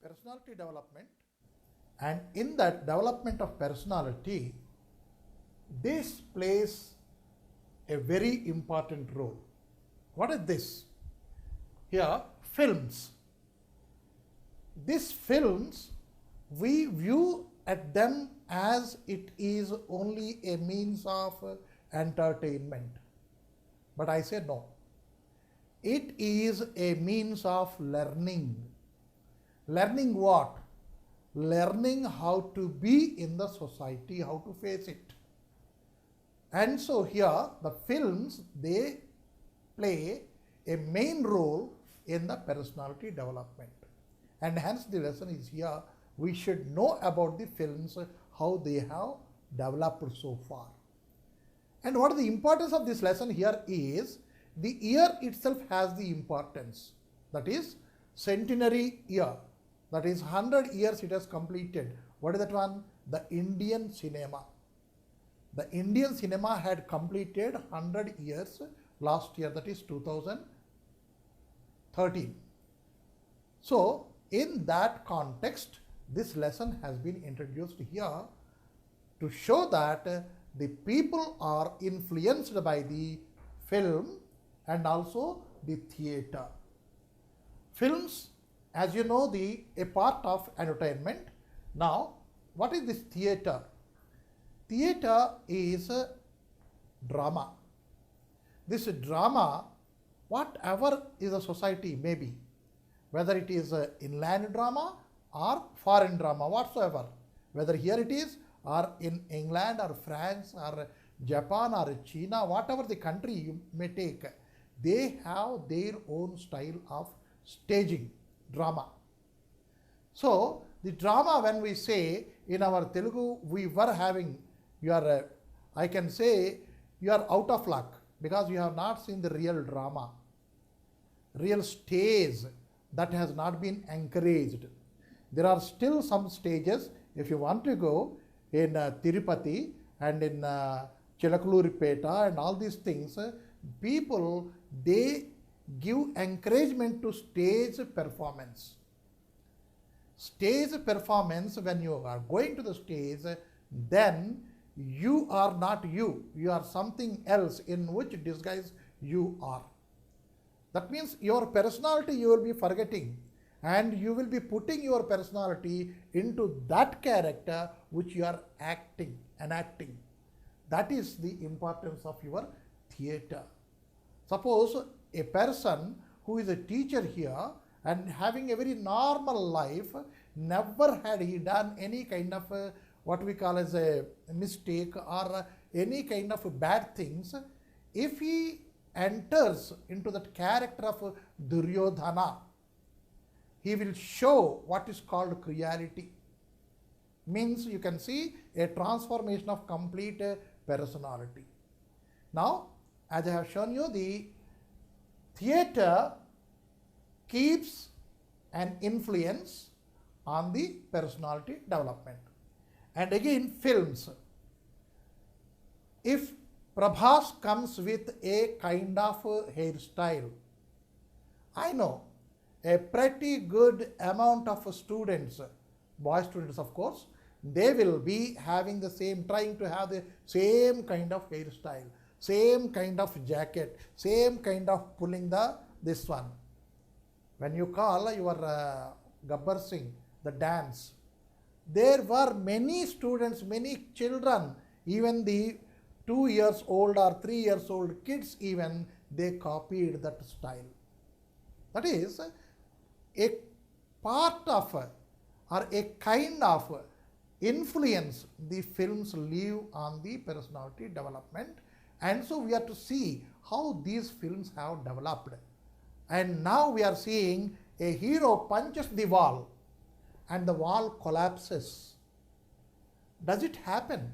personality development, and in that development of personality, this plays a very important role. What is this? Here, films. These films, we view at them as it is only a means of entertainment. But I say no. It is a means of learning. Learning what? Learning how to be in the society, how to face it. And so here the films, they play a main role in the personality development. And hence the lesson is here, we should know about the films, how they have developed so far. And what is the importance of this lesson here is, the year itself has the importance. That is centenary year. That is 100 years it has completed. What is that one? The Indian cinema. The Indian cinema had completed 100 years last year, that is 2013. So, in that context, this lesson has been introduced here to show that the people are influenced by the film and also the theatre. Films, as you know, a part of entertainment. Now, what is this theatre? Theatre is a drama. This drama, whatever is a society may be, whether it is an inland drama or foreign drama whatsoever, whether here it is or in England or France or Japan or China, whatever the country you may take, they have their own style of staging drama. So, the drama, when we say in our Telugu, we were having, I can say, you are out of luck because you have not seen the real drama, real stage that has not been encouraged. There are still some stages, if you want to go in Tirupati and in Chilakuluripeta and all these things, people, they give encouragement to stage performance. Stage performance, when you are going to the stage, then you are not you, you are something else in which disguise you are. That means your personality you will be forgetting, and you will be putting your personality into that character which you are enacting. That is the importance of your theatre. Suppose a person who is a teacher here and having a very normal life, never had he done any kind of what we call as a mistake or any kind of bad things, if he enters into that character of Duryodhana, he will show what is called cruelty. Means you can see a transformation of complete personality. Now, as I have shown you, the theatre keeps an influence on the personality development. And again, films. If Prabhas comes with a kind of hairstyle, I know a pretty good amount of students, boy students of course, they will be having the same, trying to have the same kind of hairstyle, same kind of jacket, same kind of pulling this one. When you call your Gabbar Singh, the dance, there were many students, many children, even the 2 years old or 3 years old kids even, they copied that style. That is a part of or a kind of influence the films leave on the personality development. And so we are to see how these films have developed. And now we are seeing a hero punches the wall and the wall collapses. Does it happen?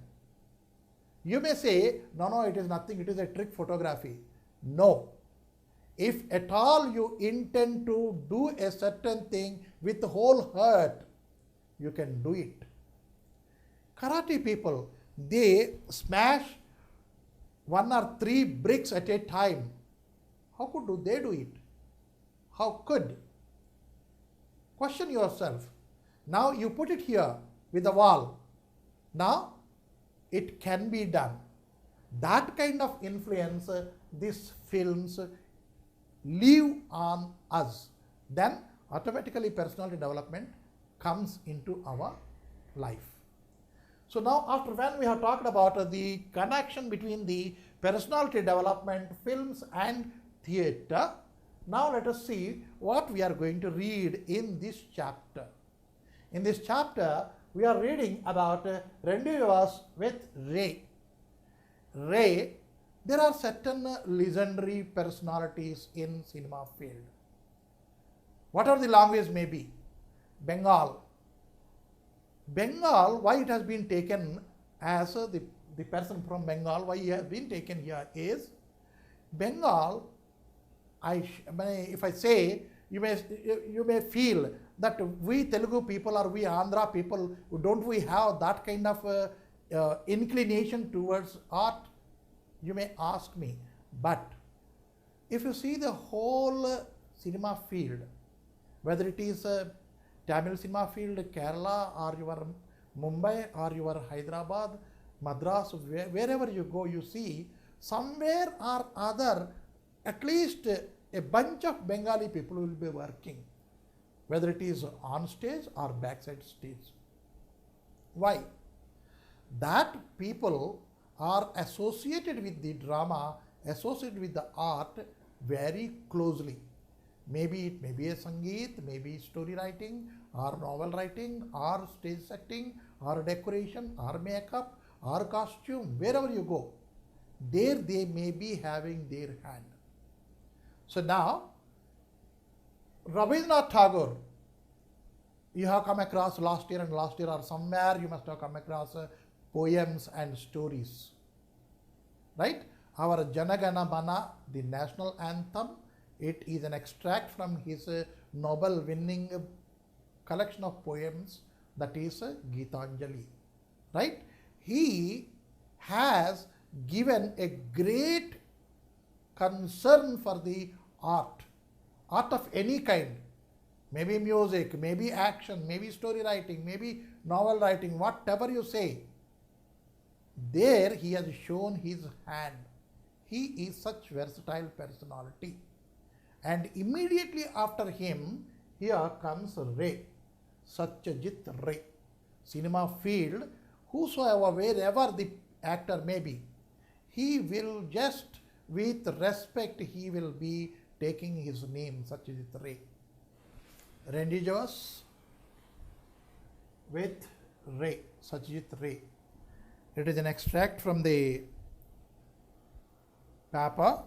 You may say, no, it is nothing, it is a trick photography. No. If at all you intend to do a certain thing with the whole heart, you can do it. Karate people, they smash 1 or 3 bricks at a time. How could they do it? How could? Question yourself. Now you put it here with the wall. Now it can be done. That kind of influence these films leave on us. Then automatically personality development comes into our life. So now after when we have talked about the connection between the personality development, films and theatre, now let us see what we are going to read in this chapter. In this chapter, we are reading about rendezvous with Ray. Ray, there are certain legendary personalities in cinema field. Whatever the language may be, Bengal, why it has been taken as the person from Bengal, why he has been taken here is Bengal. If I say, you may feel that we Telugu people or we Andhra people, don't we have that kind of inclination towards art? You may ask me. But if you see the whole cinema field, whether it is Tamil cinema field, Kerala, or your Mumbai, or your Hyderabad, Madras, wherever you go, you see somewhere or other at least a bunch of Bengali people will be working, whether it is on stage or backside stage. Why? That people are associated with the drama, associated with the art very closely. Maybe it may be a Sangeet, maybe story writing, or novel writing, or stage setting, or decoration, or makeup, or costume, wherever you go, there they may be having their hand. So now, Rabindranath Tagore, you have come across last year or somewhere you must have come across poems and stories, right? Our Jana Gana Mana, the national anthem, it is an extract from his Nobel winning collection of poems, that is Gitanjali, right? He has given a great concern for the art of any kind, maybe music, maybe action, maybe story writing, maybe novel writing, whatever you say. There he has shown his hand. He is such versatile personality. And immediately after him, here comes Ray, Satyajit Ray. Cinema field, whosoever, wherever the actor may be, he will just with respect, he will be taking his name, Satyajit Ray. Rendezvous with Ray, Satyajit Ray. It is an extract from the paper,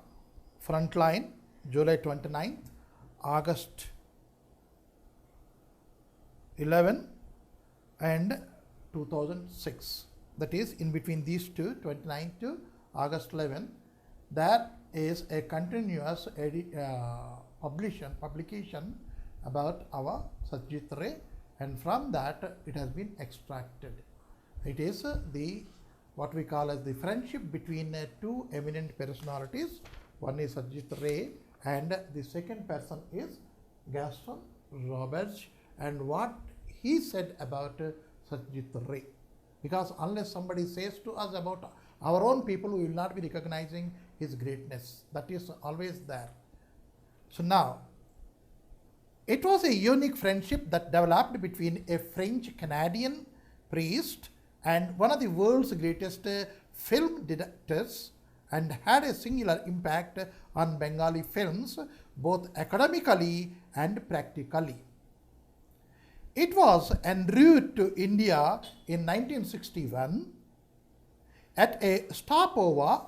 Frontline, July 29th, August 11 and 2006. That is in between these two, 29th to August 11. There is a continuous publication about our Satyajit Ray, and from that it has been extracted. It is what we call as the friendship between two eminent personalities. One is Satyajit Ray and the second person is Gaston Roberts, and what he said about Satyajit Ray. Because unless somebody says to us about our own people, we will not be recognizing his greatness. That is always there. So now, it was a unique friendship that developed between a French-Canadian priest and one of the world's greatest film directors, and had a singular impact on Bengali films, both academically and practically. It was en route to India in 1961 at a stopover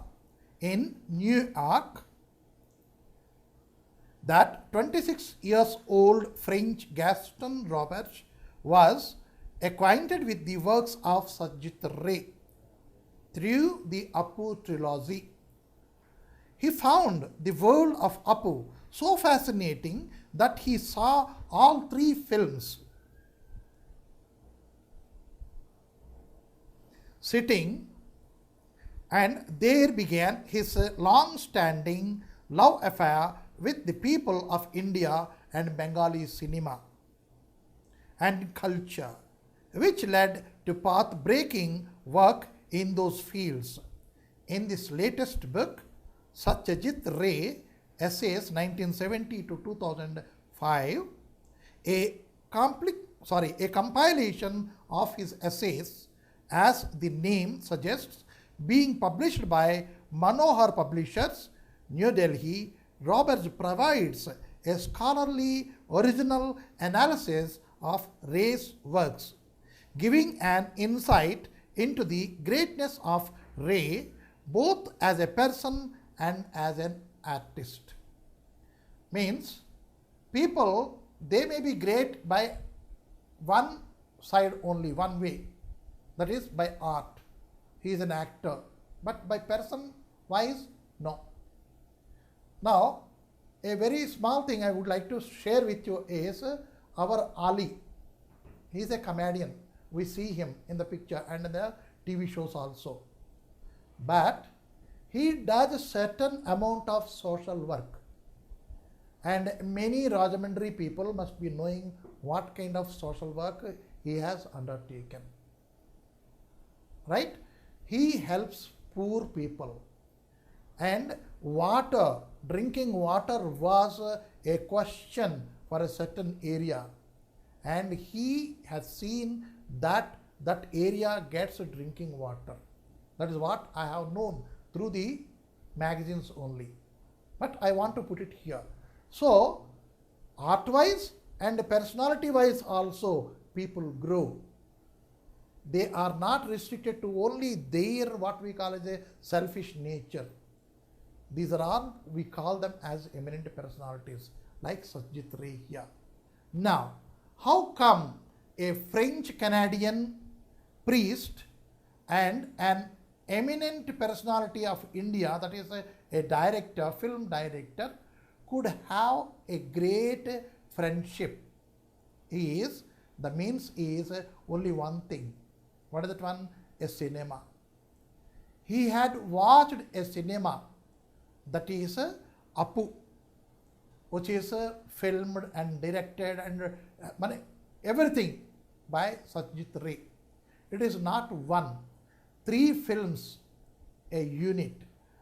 in New York that 26 years old French Gaston Roberts was acquainted with the works of Satyajit Ray through the Apu trilogy. He found the world of Apu so fascinating that he saw all three films sitting, and there began his long-standing love affair with the people of India and Bengali cinema. and culture, which led to path breaking work in those fields. In this latest book, Satyajit Ray, Essays 1970 to 2005, a, a compilation of his essays, as the name suggests, being published by Manohar Publishers, New Delhi. Roberts provides a scholarly original analysis of Ray's works, giving an insight into the greatness of Ray both as a person and as an artist. Means people, they may be great by one side only, one way, that is by art. He is an actor, but by person wise, no. Now, a very small thing I would like to share with you is our Ali. He is a comedian. We see him in the picture and in the TV shows also. But he does a certain amount of social work. And many Rajahmundry people must be knowing what kind of social work he has undertaken. Right? He helps poor people. And water, drinking water was a question for a certain area. And he has seen that that area gets drinking water. That is what I have known through the magazines only. But I want to put it here. So, art-wise and personality-wise also, people grow. They are not restricted to only their what we call as a selfish nature. These are all, we call them as eminent personalities, like Satyajit Ray here. Now, how come a French-Canadian priest and an eminent personality of India, that is a director, film director, could have a great friendship? The means is only one thing. What is that one? A cinema. He had watched a cinema, that is Apu, which is filmed and directed and everything by Satyajit Ray. It is not one. 3 films a unit,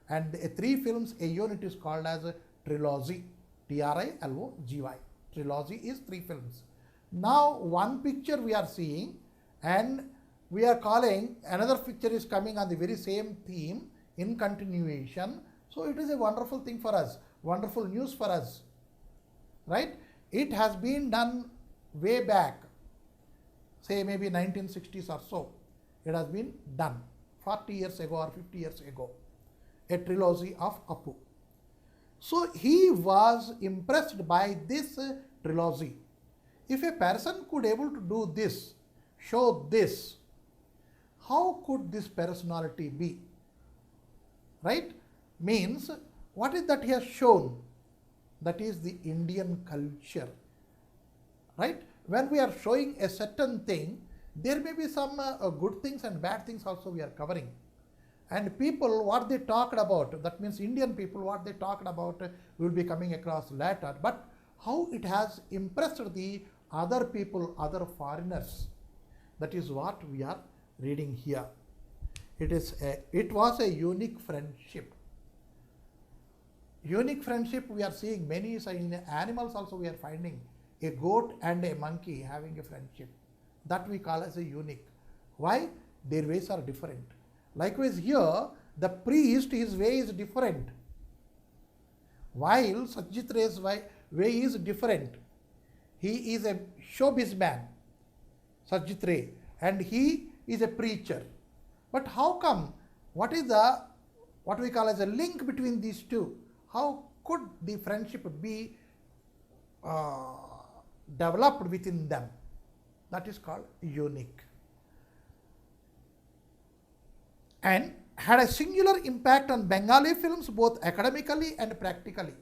and 3 films a unit is called as a trilogy. Trilogy. Trilogy is 3 films. Now one picture we are seeing, and we are calling another picture is coming on the very same theme in continuation. So it is a wonderful thing for us, wonderful news for us, right? It has been done way back, say maybe 1960s or so. It has been done 40 years ago or 50 years ago, a trilogy of Apu. So he was impressed by this trilogy. If a person could able to do this, show this, how could this personality be? Right? Means, what is that he has shown? That is the Indian culture. Right? When we are showing a certain thing, there may be some good things and bad things also we are covering. And people, what they talked about, that means Indian people, what they talked about, will be coming across later. But how it has impressed the other people, other foreigners, that is what we are reading here. It was a unique friendship. Unique friendship we are seeing many in animals also we are finding a goat and a monkey having a friendship. That we call as a unique. Why? Their ways are different. Likewise here, the priest, his way is different. While Satyajit Ray's way is different. He is a showbiz man, Satyajit Ray, and he is a preacher. But how come? What is the, what we call as a link between these two? How could the friendship be developed within them? That is called unique. And had a singular impact on Bengali films both academically and practically.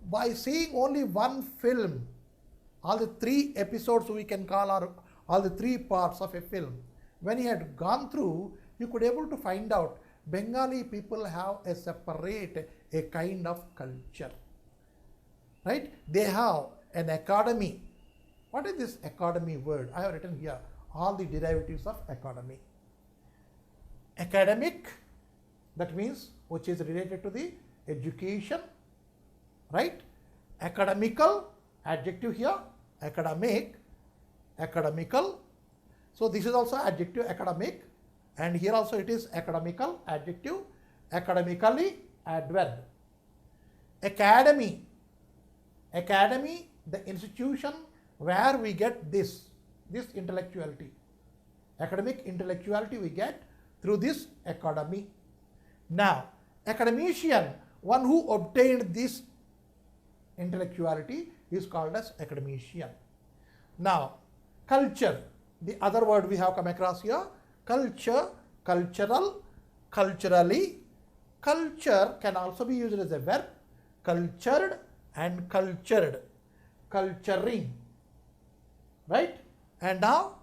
By seeing only one film, all the 3 episodes we can call, or all the 3 parts of a film, when he had gone through, you could able to find out Bengali people have a separate, a kind of culture. Right? They have an academy What is this academy word? I have written here all the derivatives of academy. Academic, that means which is related to the education, right? Academical, adjective here, academic, academical. So this is also adjective academic, and here also it is academical, adjective, academically, adverb. Academy, academy, the institution where we get this intellectuality. Academic intellectuality we get through this academy. Now, academician, one who obtained this intellectuality, is called as academician. Now, culture, the other word we have come across here, culture, cultural, culturally. Culture can also be used as a verb, cultured and cultured, culturing, right? And now,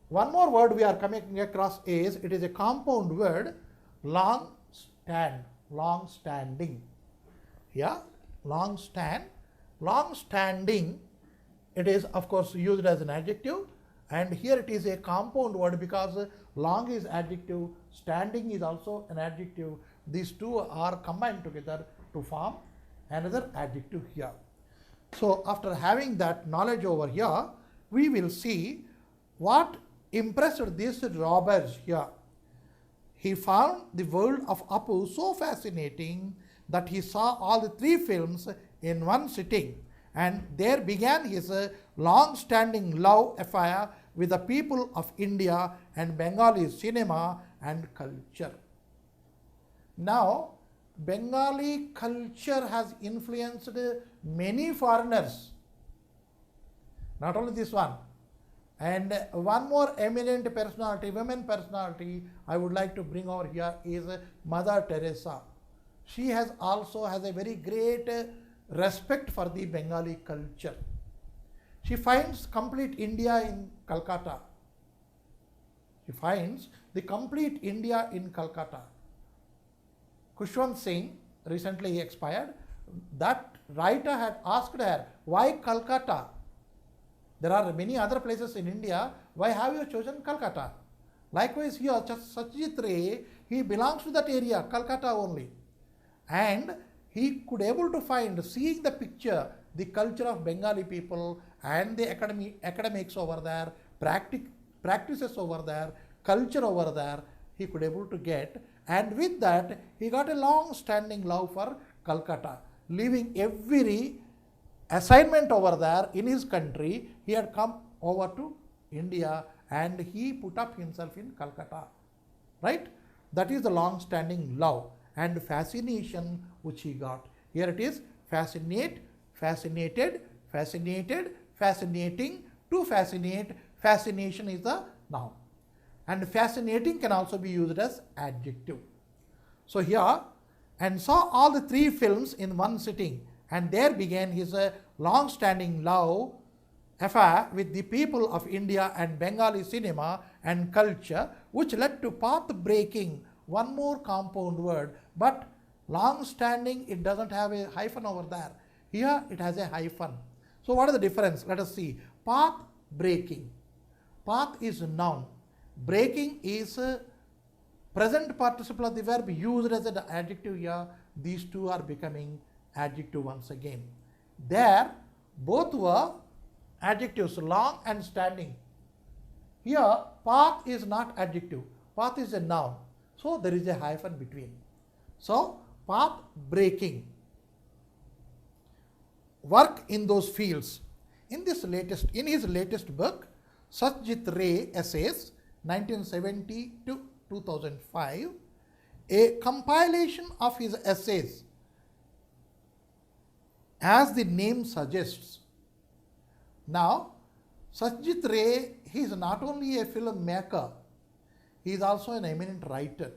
one more word we are coming across is, it is a compound word, long stand, long standing. Yeah, long stand, long standing. It is of course used as an adjective, and here it is a compound word because long is adjective, standing is also an adjective. These two are combined together to form another adjective here. So after having that knowledge over here, we will see what impressed these robbers here. He found the world of Apu so fascinating that he saw all the 3 films in one sitting, and there began his long-standing love affair with the people of India and Bengali cinema and culture. Now, Bengali culture has influenced many foreigners, not only this one. And one more eminent personality, women personality, I would like to bring over here is Mother Teresa. She has also has a very great respect for the Bengali culture. She finds complete India in Calcutta. She finds the complete India in Calcutta. Khushwant Singh, recently he expired, that writer had asked her, why Calcutta? There are many other places in India, why have you chosen Calcutta? Likewise here, Satyajit Ray, he belongs to that area, Calcutta only. And he could able to find, seeing the picture, the culture of Bengali people and the academics over there, practices over there, culture over there, he could able to get. And with that, he got a long-standing love for Calcutta, leaving every assignment over there in his country. He had come over to India and he put up himself in Calcutta, right? That is the long-standing love and fascination which he got. Here it is, fascinate, fascinated, fascinated, fascinating, to fascinate, fascination is the noun. And fascinating can also be used as adjective. So here, and saw all the 3 films in one sitting, and there began his long-standing love affair with the people of India and Bengali cinema and culture, which led to path breaking, one more compound word, but long-standing, it doesn't have a hyphen over there. Here it has a hyphen. So what is the difference? Let us see. Path breaking. Path is a noun. Breaking is a present participle of the verb used as an adjective here. These two are becoming adjective once again. There, both were adjectives, long and standing. Here, path is not adjective. Path is a noun. So there is a hyphen between. So, path breaking. Work in those fields. In his latest book, Satyajit Ray Essays, 1970 to 2005, a compilation of his essays, as the name suggests. Now, Satyajit Ray, he is not only a filmmaker, he is also an eminent writer.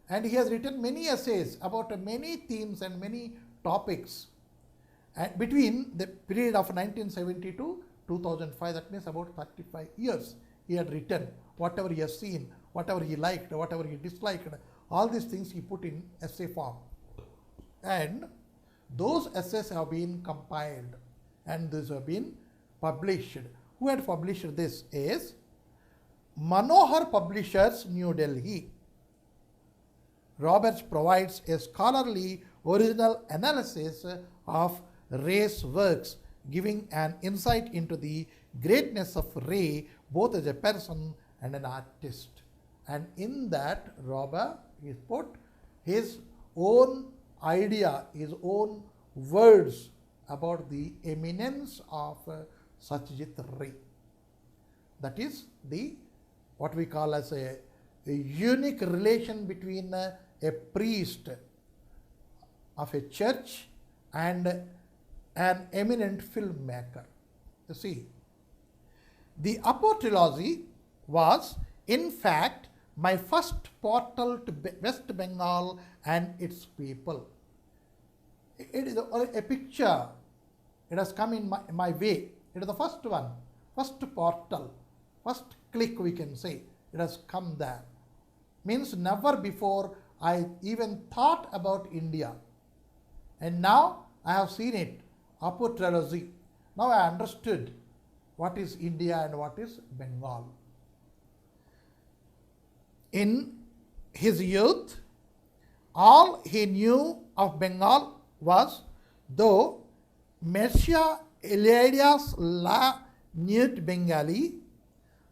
And he has written many essays about many themes and many topics. And between the period of 1970 to 2005, that means about 35 years, he had written whatever he has seen, whatever he liked, whatever he disliked, all these things he put in essay form. And those essays have been compiled and these have been published. Who had published this is Manohar Publishers, New Delhi. Roberts provides a scholarly original analysis of Ray's works, giving an insight into the greatness of Ray both as a person and an artist. And in that, Robert has put his own idea, his own words about the eminence of Satyajit Ray. That is the what we call as a unique relation between a priest of a church and an eminent filmmaker. You see, the Apo trilogy was in fact my first portal to West Bengal and its people. It is a picture. It has come in my way. It is the first one, first portal, first click we can say. It has come there. Means never before I even thought about India. And now I have seen it, Apo trilogy. Now I understood what is India and what is Bengal. In his youth, all he knew of Bengal was, though Mircea Eliades La Newt Bengali,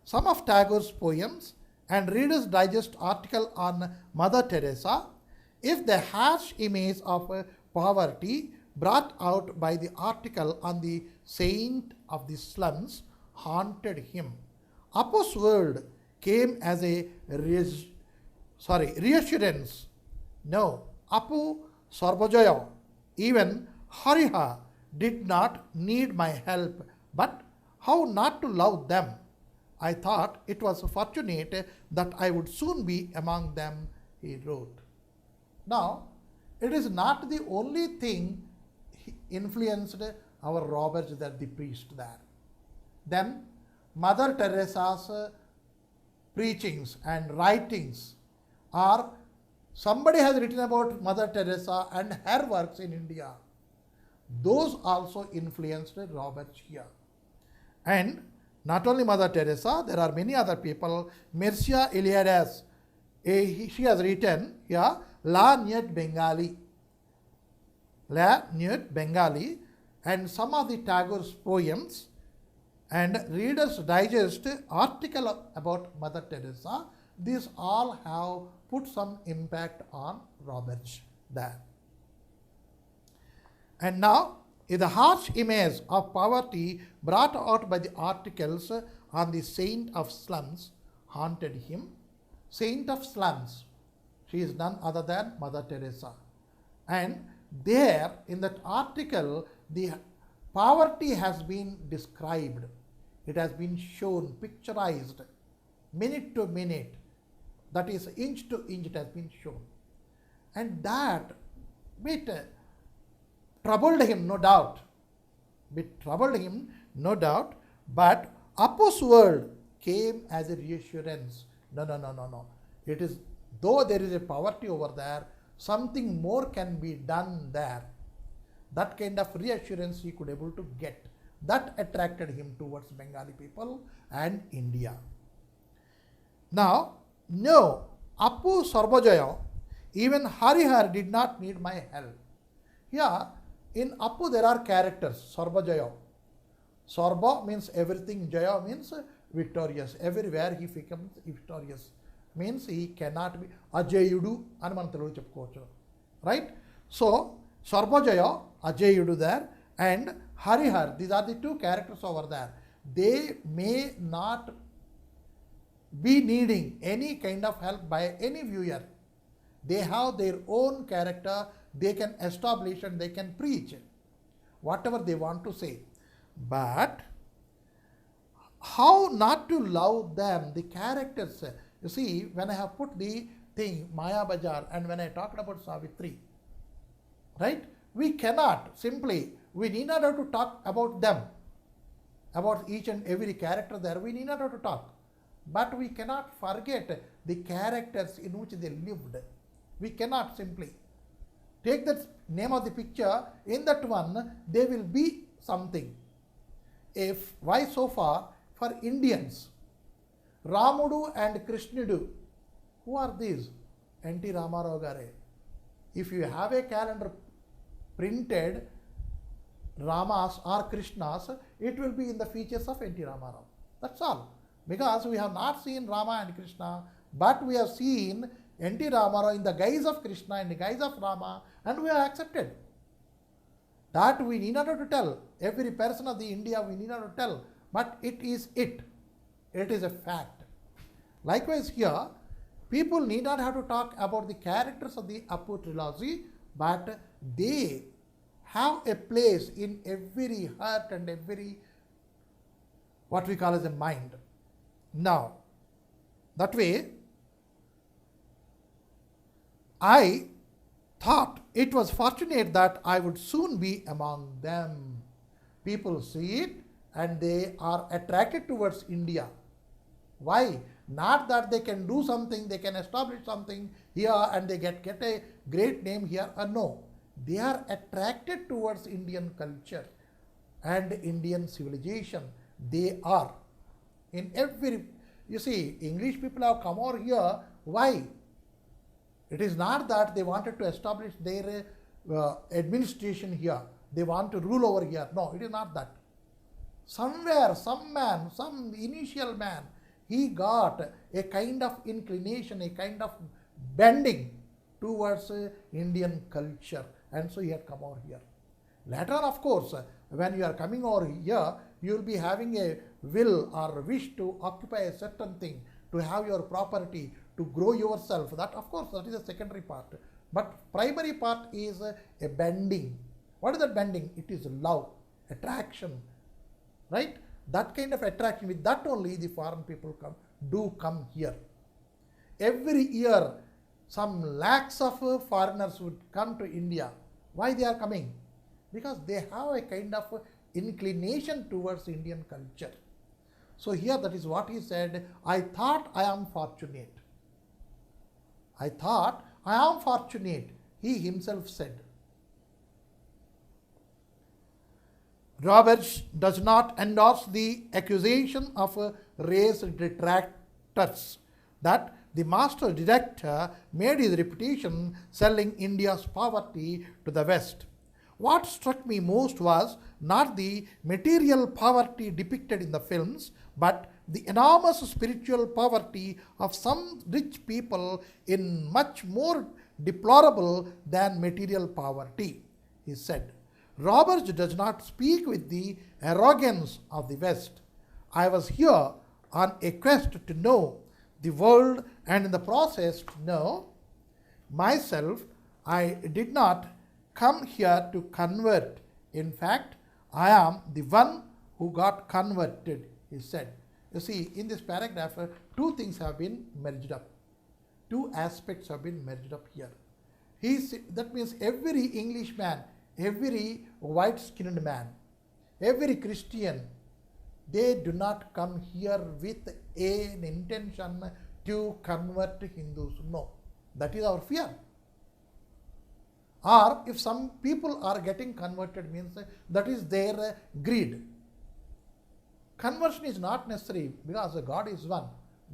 some of Tagore's poems, and Reader's Digest article on Mother Teresa, if the harsh image of poverty brought out by the article on the saint of the slums haunted him. Apo's word came as a reassurance. No, Apu Sarvajaya, even Hariha did not need my help, but how not to love them? I thought it was fortunate that I would soon be among them, he wrote. Now, it is not the only thing influenced our Roberts that the priest there. Then, Mother Teresa's preachings and writings are, somebody has written about Mother Teresa and her works in India. Those also influenced Roberts here. And not only Mother Teresa, there are many other people. Mircea Eliades, she has written here, La Newt Bengali. La Newt Bengali, and some of the Tagore's poems and Reader's Digest article about Mother Teresa, these all have put some impact on Roberts there. And now, the harsh image of poverty brought out by the articles on the saint of slums haunted him. Saint of slums, she is none other than Mother Teresa. And there in that article, the poverty has been described. It has been shown, picturized, minute to minute. That is, inch to inch it has been shown. And that bit troubled him, no doubt. But Apo's word came as a reassurance. No. It is, though there is a poverty over there, something more can be done there. That kind of reassurance he could able to get. That attracted him towards Bengali people and India. Now, no, Apu Sarvajaya, even Harihar did not need my help. Here, in Apu there are characters, Sarvajaya. Sarva means everything, Jaya means victorious. Everywhere he becomes victorious. Means he cannot be Ajayudu అని మనం తెలుగు చెప్పుకోవచ్చు. Right? So, Sarvajaya, Ajayudu there, and Harihar, these are the two characters over there. They may not be needing any kind of help by any viewer. They have their own character, they can establish and they can preach whatever they want to say. But how not to love them, the characters. You see, when I have put the thing, Maya Bajar, and when I talked about Savitri, right? We cannot simply, we need not have to talk about them, about each and every character there, we need not have to talk. But we cannot forget the characters in which they lived. We cannot simply take the name of the picture, in that one, they will be something. if why so far for Indians, Ramudu and Krishnudu, who are these? N.T. Ramarao Gare. If you have a calendar printed Ramas or Krishnas, it will be in the features of N.T. Ramarao. That's all. Because we have not seen Rama and Krishna, but we have seen N.T. Ramarao in the guise of Krishna, in the guise of Rama, and we have accepted. That we need not to tell. Every person of the India we need not to tell. But it is it. It is a fact. Likewise here, people need not have to talk about the characters of the Appu trilogy, but they have a place in every heart and every what we call as a mind. Now, that way, I thought it was fortunate that I would soon be among them. People see it and they are attracted towards India. Why? Not that they can do something, they can establish something here and they get a great name here. No. They are attracted towards Indian culture and Indian civilization. They are. In every, you see, English people have come over here. Why? It is not that they wanted to establish their administration here. They want to rule over here. No, it is not that. Somewhere, some man, some initial man, he got a kind of inclination, a kind of bending towards Indian culture. And so he had come over here. Later on, of course, when you are coming over here, you will be having a will or wish to occupy a certain thing, to have your property, to grow yourself. That, of course, that is a secondary part. But primary part is a bending. What is that bending? It is love, attraction, right? That kind of attraction, with that only the foreign people come here. Every year, some lakhs of foreigners would come to India. Why they are coming? Because they have a kind of inclination towards Indian culture. So here that is what he said, I thought I am fortunate. I thought I am fortunate, he himself said. Roberts does not endorse the accusation of race detractors that the master director made his reputation selling India's poverty to the West. What struck me most was not the material poverty depicted in the films, but the enormous spiritual poverty of some rich people in much more deplorable than material poverty, he said. Roberts does not speak with the arrogance of the West. I was here on a quest to know the world and in the process to know myself. I did not come here to convert. In fact, I am the one who got converted, he said. You see, in this paragraph, two things have been merged up. Two aspects have been merged up here. That means every Englishman, every white-skinned man, every Christian, they do not come here with an intention to convert Hindus. No, that is our fear. Or if some people are getting converted, means that is their greed. Conversion is not necessary because God is one.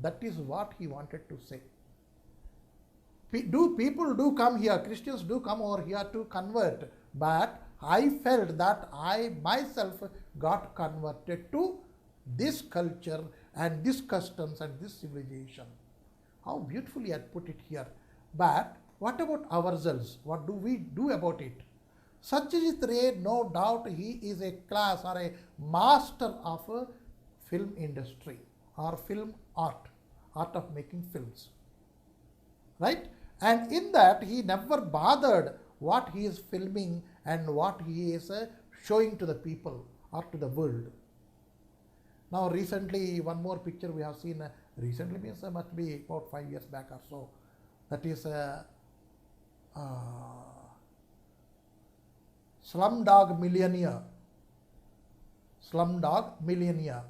That is what he wanted to say. People do come here, Christians do come over here to convert, but I felt that I myself got converted to this culture and this customs and this civilization. How beautifully I put it here. But what about ourselves? What do we do about it? Satyajit Ray, no doubt he is a class or a master of a film industry or film art of making films. Right? And in that he never bothered what he is filming and what he is showing to the people or to the world. Now recently, one more picture we have seen, recently means must be about 5 years back or so. That is Slumdog Millionaire. Slumdog Millionaire.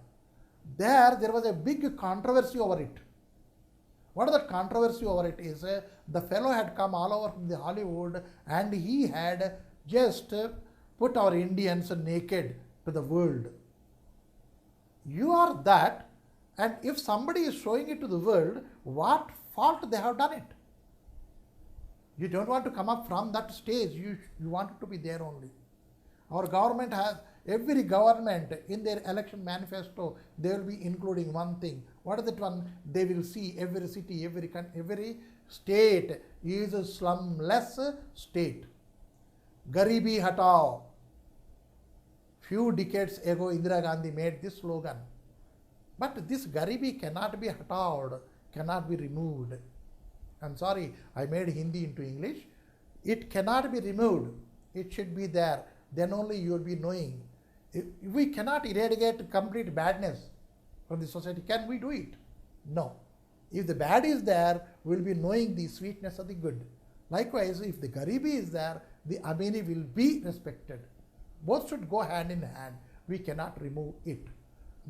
There was a big controversy over it. What is the controversy over it is the fellow had come all over from the Hollywood and he had just put our Indians naked to the world. You are that, and if somebody is showing it to the world, what fault they have done it? You don't want to come up from that stage, you want it to be there only. Our government has, every government in their election manifesto, they will be including one thing. What is that one? They will see every city, every state is a slumless state. Garibi hatao. Few decades ago, Indira Gandhi made this slogan. But this Garibi cannot be hataod, cannot be removed. I'm sorry, I made Hindi into English. It cannot be removed. It should be there. Then only you will be knowing. We cannot eradicate complete badness from the society. Can we do it? No. If the bad is there, we will be knowing the sweetness of the good. Likewise, if the Garibi is there, the Amiri will be respected. Both should go hand in hand. We cannot remove it.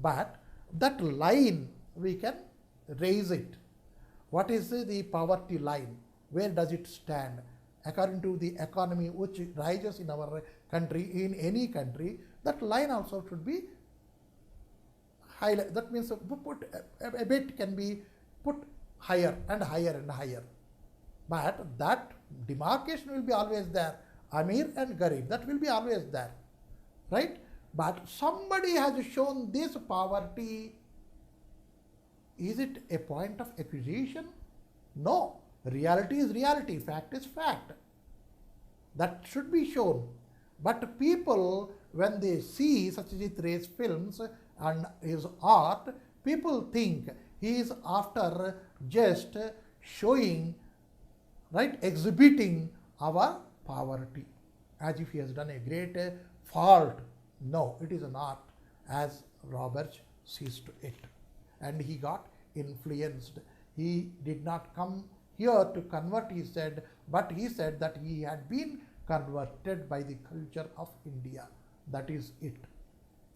But that line, we can raise it. What is the poverty line? Where does it stand? According to the economy which rises in our country, in any country, that line also should be highlighted. That means a bit can be put higher and higher and higher. But that demarcation will be always there. Amir and Garib, that will be always there. Right? But somebody has shown this poverty. Is it a point of accusation? No. Reality is reality. Fact is fact. That should be shown. But people, when they see Satyajit Ray's films and his art, people think he is after just showing, right, exhibiting our poverty, as if he has done a great fault. No, it is not, as Roberts sees to it. And he got influenced. He did not come here to convert, he said, but he said that he had been converted by the culture of India. That is it.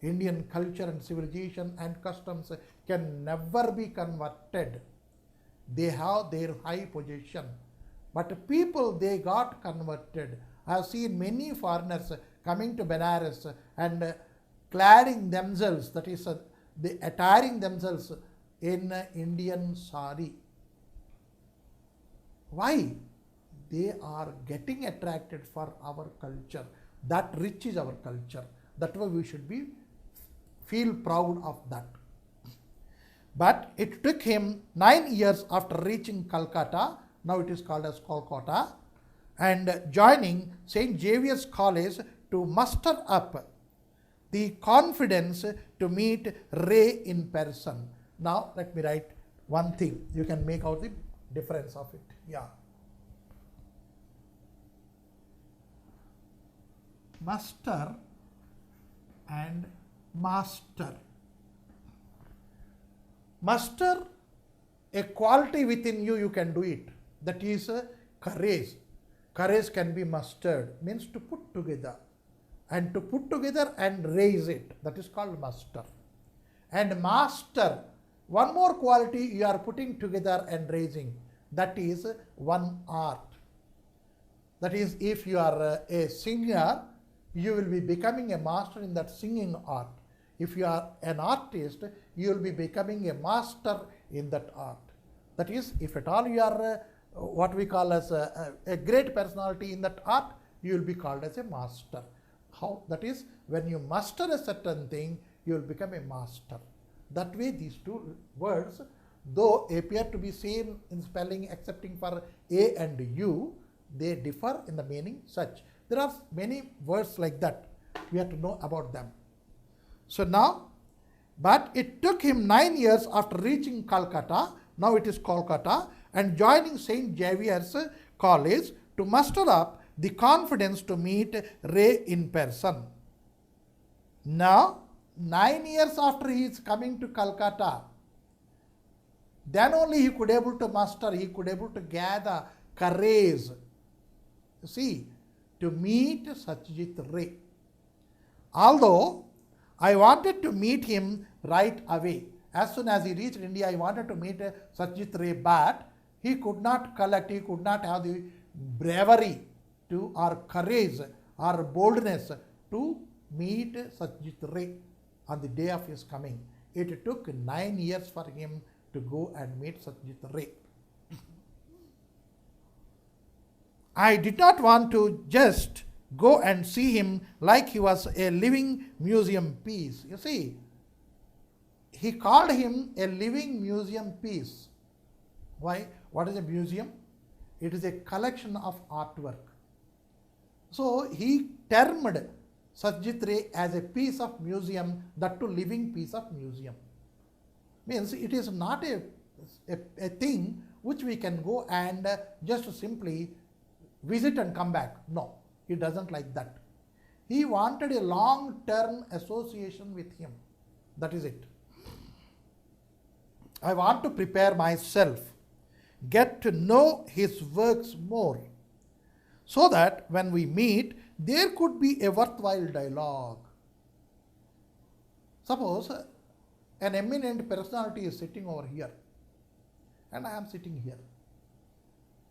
Indian culture and civilization and customs can never be converted. They have their high position. But people, they got converted. I have seen many foreigners coming to Benares and cladding themselves, that is, they attiring themselves in Indian sari. Why? They are getting attracted for our culture. That rich is our culture. That way we should be feel proud of that. But it took him 9 years after reaching Calcutta, now it is called as Kolkata, and joining St. Xavier's College to muster up the confidence to meet Ray in person. Now let me write one thing. You can make out the difference of it. Yeah. Muster and master. Muster a quality within you, you can do it. That is courage. Courage can be mustered, means to put together. And to put together and raise it, that is called muster. And master, one more quality you are putting together and raising, that is one art. That is, if you are a singer, you will be becoming a master in that singing art. If you are an artist, you will be becoming a master in that art. That is, if at all you are what we call as a great personality in that art, you will be called as a master. How? That is, when you master a certain thing, you will become a master. That way, these two words, though appear to be same in spelling excepting for A and U, they differ in the meaning such. There are many words like that. We have to know about them. So now, but it took him 9 years after reaching Calcutta, now it is Kolkata, and joining St. Xavier's College to muster up the confidence to meet Ray in person. Now, 9 years after he is coming to Calcutta, then only he could able to muster, he could able to gather courage, you see, to meet Satyajit Ray. Although I wanted to meet him right away. As soon as he reached India, I wanted to meet Satyajit Ray, but he could not collect, he could not have the bravery to, or courage or boldness to meet Satyajit Ray on the day of his coming. it took 9 years for him to go and meet Satyajit Ray. I did not want to just go and see him like he was a living museum piece. You see, he called him a living museum piece. Why? What is a museum? It is a collection of artwork. So he termed Satyajit Ray as a piece of museum, that too living piece of museum. Means it is not a thing which we can go and just simply visit and come back. No, he doesn't like that. He wanted a long-term association with him. That is it. I want to prepare myself, get to know his works more, so that when we meet, there could be a worthwhile dialogue. Suppose an eminent personality is sitting over here, and I am sitting here.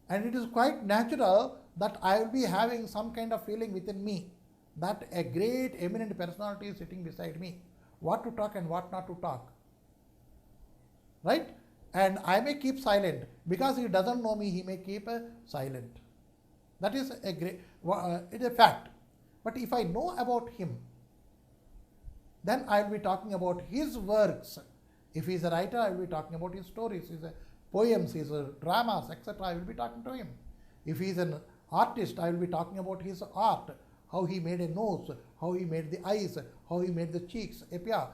And it is quite natural that I will be having some kind of feeling within me that a great eminent personality is sitting beside me. What to talk and what not to talk. Right? And I may keep silent. Because he doesn't know me, he may keep silent. That is a great, it is a fact. But if I know about him, then I will be talking about his works. If he is a writer, I will be talking about his stories, his poems, his dramas, etc. I will be talking to him. If he is an artist, I will be talking about his art, how he made a nose, how he made the eyes, how he made the cheeks appear,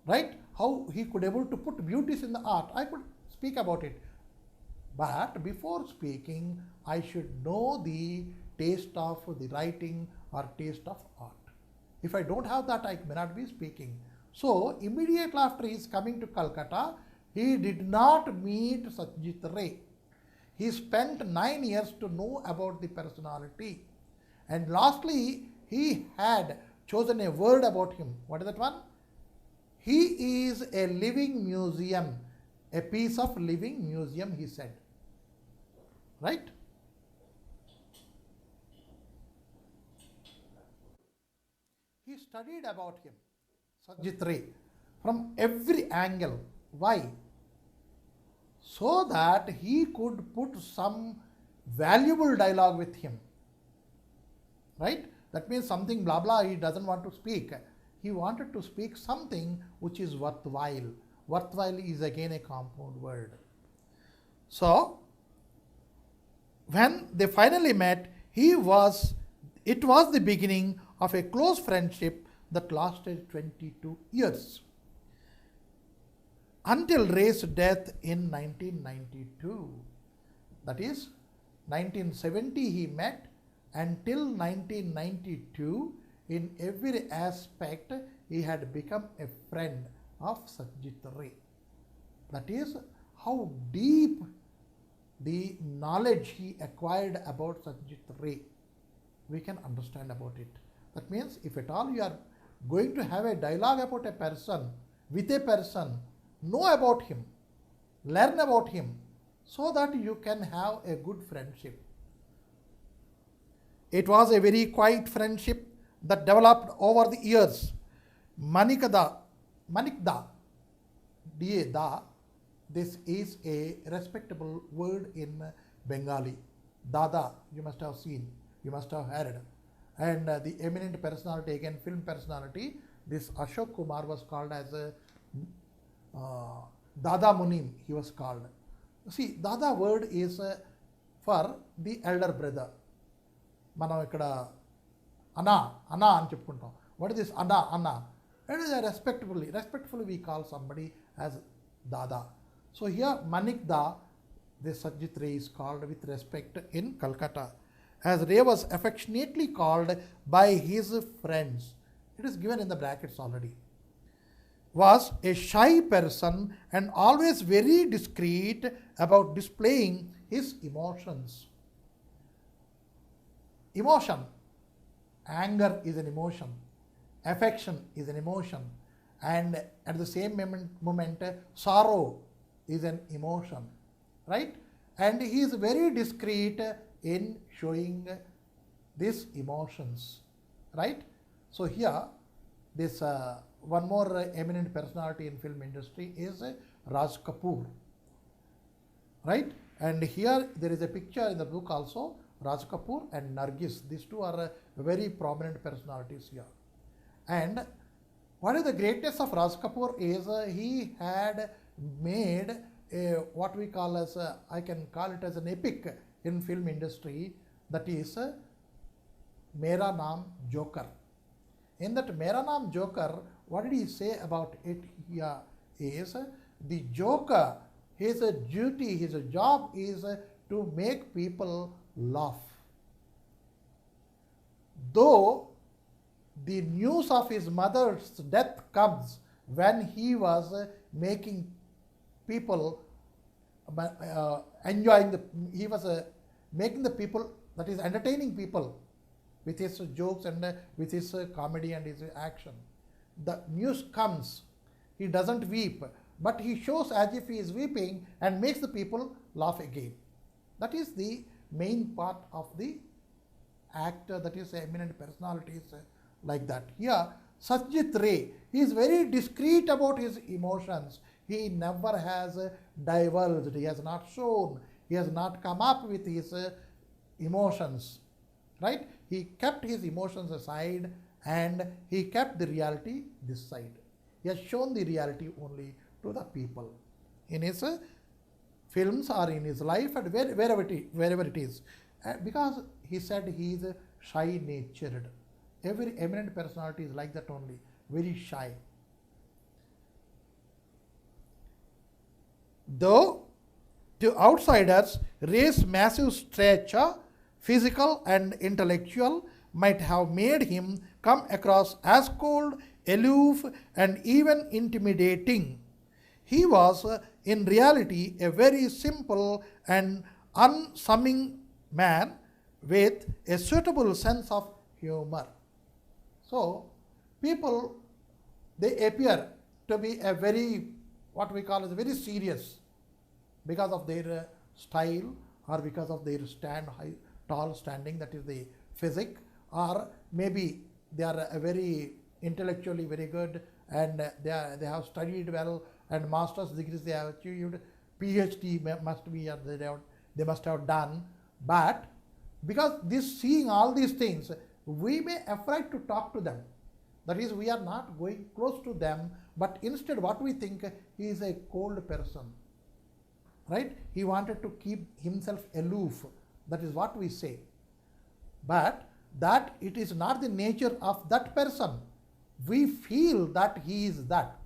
right? How he could able to put beauties in the art. I could speak about it. But before speaking, I should know the taste of the writing or taste of art. If I don't have that, I may not be speaking. So immediately after his coming to Calcutta, he did not meet Satyajit Ray. He spent 9 years to know about the personality. And lastly, he had chosen a word about him. What is that one? He is a living museum, a piece of living museum, he said. Right? He studied about him, Satyajit Ray, from every angle. Why? So that he could put some valuable dialogue with him. Right? That means something blah blah he doesn't want to speak. He wanted to speak something which is worthwhile. Worthwhile is again a compound word. So, when they finally met, it was the beginning of a close friendship that lasted 22 years. Until Ray's death in 1992. That is, 1970 he met, until 1992, in every aspect, he had become a friend of Satyajit Ray. That is how deep the knowledge he acquired about Satyajit Ray. We can understand about it. That means if at all you are going to have a dialogue about a person, with a person, know about him, learn about him, so that you can have a good friendship. It was a very quiet friendship that developed over the years. Manikda, da, this is a respectable word in Bengali. Dada, you must have seen, you must have heard. And the eminent personality, again film personality, this Ashok Kumar was called as a Dada Munim, he was called. See, Dada word is for the elder brother. మనం ఇక్కడ అన్నా అని చెప్పుకుంటాం. What is this అన్నా? It is a respectfully we call somebody as Dada. So here Manikda, this Satyajit Ray is called with respect in Calcutta, as Ray was affectionately called by his friends. It is given in the brackets already. Was a shy person and always very discreet about displaying his emotions. Emotion, anger is an emotion, affection is an emotion, and at the same moment sorrow is an emotion, right? And he is very discreet in showing these emotions, right? So here this one more eminent personality in film industry is Raj Kapoor, right? And here there is a picture in the book also, Raj Kapoor and Nargis. These two are very prominent personalities here. And what is the greatness of Raj Kapoor is he had made what we call as I can call it as an epic in film industry, that is Mera Naam Joker. In that Mera Naam Joker, what did he say about it here is the Joker, his duty, his job is to make people laugh. Though the news of his mother's death comes when he was making people enjoying he was making the people, that is entertaining people with his jokes and with his comedy and his action. The news comes, he doesn't weep, but he shows as if he is weeping and makes the people laugh again. That is the main part of the actor, that is eminent personalities like that. Here, Satyajit Ray, he is very discreet about his emotions. He never has divulged, he has not shown, he has not come up with his emotions, right? He kept his emotions aside and he kept the reality this side. He has shown the reality only to the people in his films or in his life and wherever it is. Because he said he is shy natured. Every eminent personality is like that only, very shy. Though to outsiders, Ray's massive stature, physical and intellectual, might have made him come across as cold, aloof, and even intimidating. He was, in reality, a very simple and unassuming man with a suitable sense of humor. So, people, they appear to be a very, what we call as very serious because of their style or because of their tall standing, that is the physique, or maybe they are very intellectually very good and they have studied well and master's degrees they have achieved, PhD must be they must have done, but because seeing all these things, we may afraid to talk to them. That is, we are not going close to them, but instead what we think, he is a cold person, right? He wanted to keep himself aloof. That is what we say. But that it is not the nature of that person. We feel that he is that.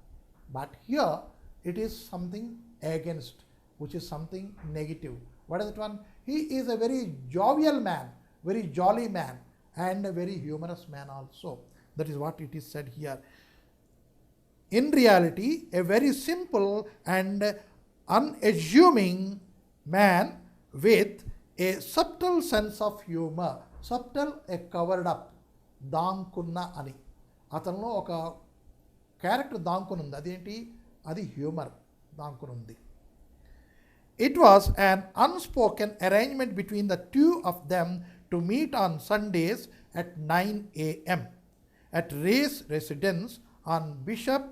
But here it is something against, which is something negative. What is that one? He is a very jovial man, very jolly man, and a very humorous man also. That is what it is said here. In reality, a very simple and unassuming man with a subtle sense of humor. Subtle, a covered up, దాంకున్న అని అతనిలో ఒక character దాంకుని ఉంది. అదేంటి? అది humour దాంకుని ఉంది. It was an unspoken arrangement between the two of them to meet on Sundays at 9 a.m. at Ray's residence on Bishop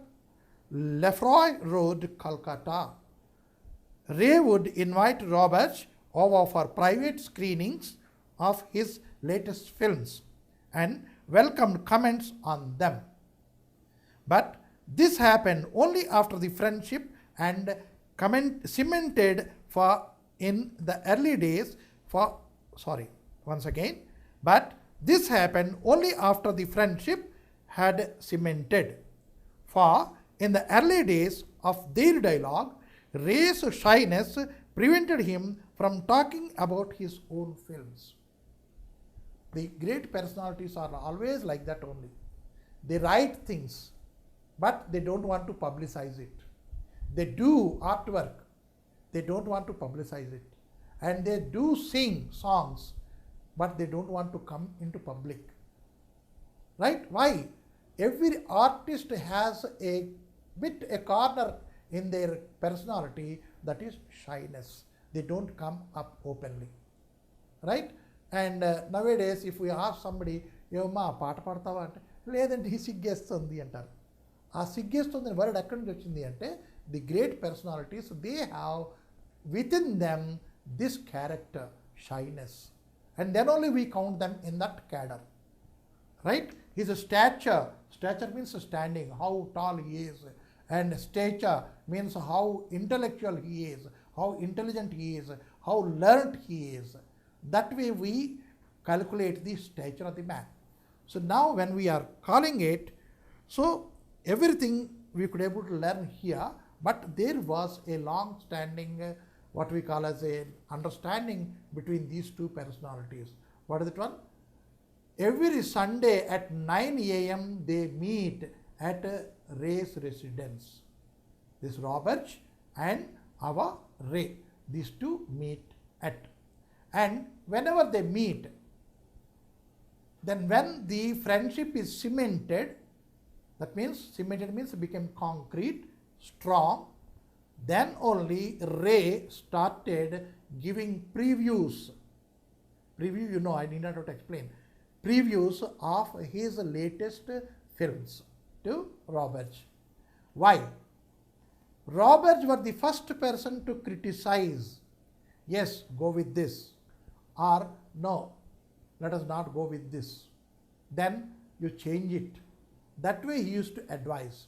Lefroy Road, Calcutta. Ray would invite Roberts over for private screenings of his latest films and welcomed comments on them. But this happened only after the friendship and cemented in the early days but this happened only after the friendship had cemented. For in the early days of their dialogue, Ray's shyness prevented him from talking about his own films. The great personalities are always like that only. They write things, but they don't want to publicize it. They do artwork, they don't want to publicize it. And they do sing songs, but they don't want to come into public. Right? Why? Every artist has a corner in their personality, that is shyness. They don't come up openly. Right? And nowadays, if we ask somebody, ఏమమ్మా పాట పాడతావా అంటే లేదంటే సిగ్గేస్తుంది అంటారు. ఆ సిగ్గేస్తుంది word ఎక్కడి నుంచి వచ్చింది అంటే the great personalities they have within them this character shyness and then only we count them in that cadre right his stature means standing, how tall he is, and stature means how intellectual he is, how intelligent he is, how learned he is. That way we calculate the stature of the man. So now when we are calling it, so everything we could able to learn here, but there was a long standing what we call as a understanding between these two personalities. What is it one? Every Sunday at 9 a.m. they meet at Ray's residence. This Robert and our Ray, these two meet at. And whenever they meet, then when the friendship is cemented, that means cemented means became concrete, strong, then only Ray started giving previews. Preview, you know, I need not to explain. Previews of his latest films to Robert. Why? Robert was the first person to criticize. Yes, go with this. Or no, let us not go with this. Then you change it. That way he used to advise.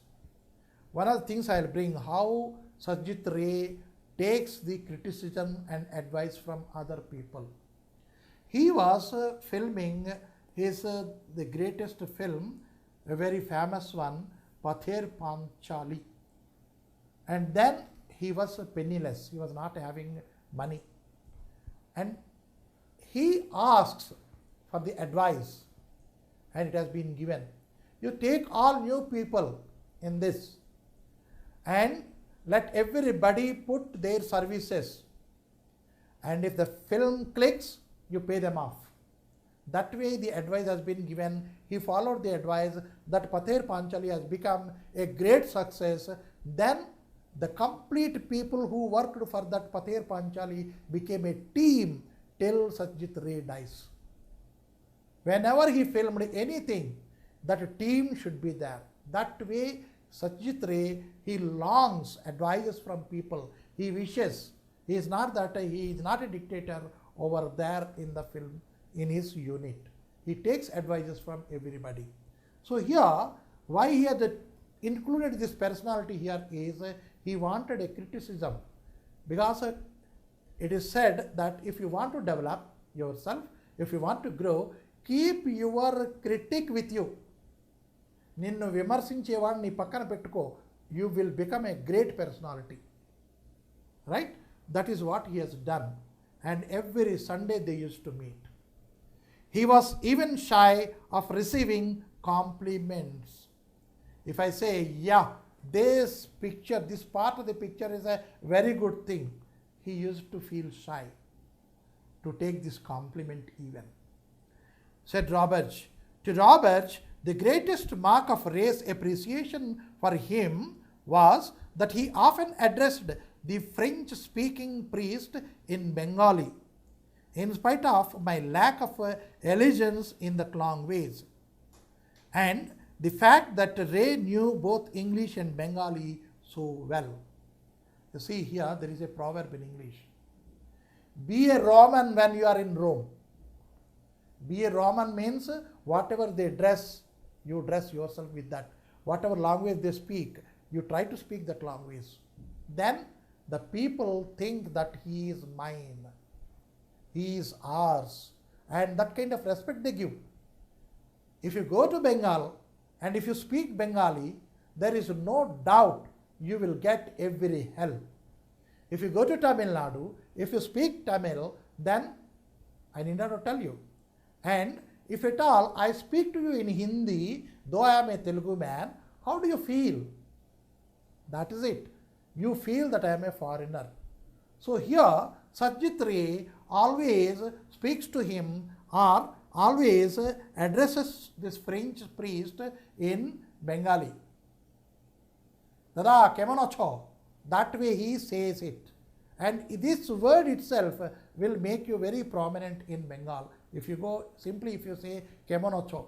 One of the things I will bring how Satyajit Ray takes the criticism and advice from other people. He was filming his the greatest film, a very famous one, Pather Panchali. And then he was penniless, he was not having money. And he asks for the advice, and it has been given. You take all new people in this and let everybody put their services. And if the film clicks, you pay them off. That way the advice has been given. He followed the advice. That Pather Panchali has become a great success. Then the complete people who worked for that Pather Panchali became a team till Satyajit Ray dies. Whenever he filmed anything, that team should be there. That way Satyajit Ray, he longs advices from people. He wishes. He is not a dictator over there in the film. In his unit, he takes advices from everybody. So here, why he has included this personality here is he wanted a criticism, because it is said that if you want to develop yourself, if you want to grow, keep your critic with you. నిన్ను విమర్శించేవాడిని నీ పక్కన పెట్టుకో, you will become a great personality. Right? That is what he has done. And every Sunday they used to meet. He was even shy of receiving compliments. If I say, yeah, this picture, this part of the picture is a very good thing, he used to feel shy to take this compliment even. Said Robert. To Robert, the greatest mark of Ray's appreciation for him was that he often addressed the French-speaking priest in Bengali, in spite of my lack of elegance in that language. And the fact that Ray knew both English and Bengali so well. You see here, there is a proverb in English. Be a Roman when you are in Rome. Be a Roman means whatever they dress, you dress yourself with that. Whatever language they speak, you try to speak that language. Then the people think that he is mine. He is ours, and that kind of respect they give. If you go to Bengal and if you speak Bengali, there is no doubt you will get every help. If you go to Tamil Nadu, if you speak Tamil, then I need not to tell you. And if at all I speak to you in Hindi, though I am a Telugu man, how do you feel? That is it. You feel that I am a foreigner. So here Satyajit Ray always speaks to him or always addresses this French priest in Bengali. Dada, kemon acho? That way he says it. And this word itself will make you very prominent in Bengal. If you go simply, if you say kemon acho,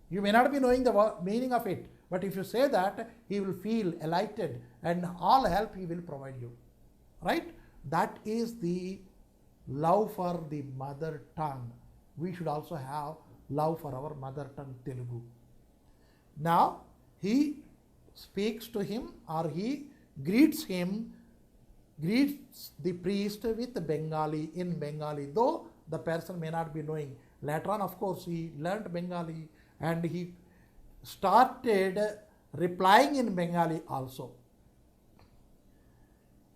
you may not be knowing the meaning of it, But if you say that, he will feel elated and all help he will provide you. Right? That is the love for the mother tongue. We should also have love for our mother tongue Telugu. Now he speaks to him, or he greets the priest with Bengali, in Bengali, though the person may not be knowing. Later on, of course, he learnt Bengali and he started replying in Bengali also.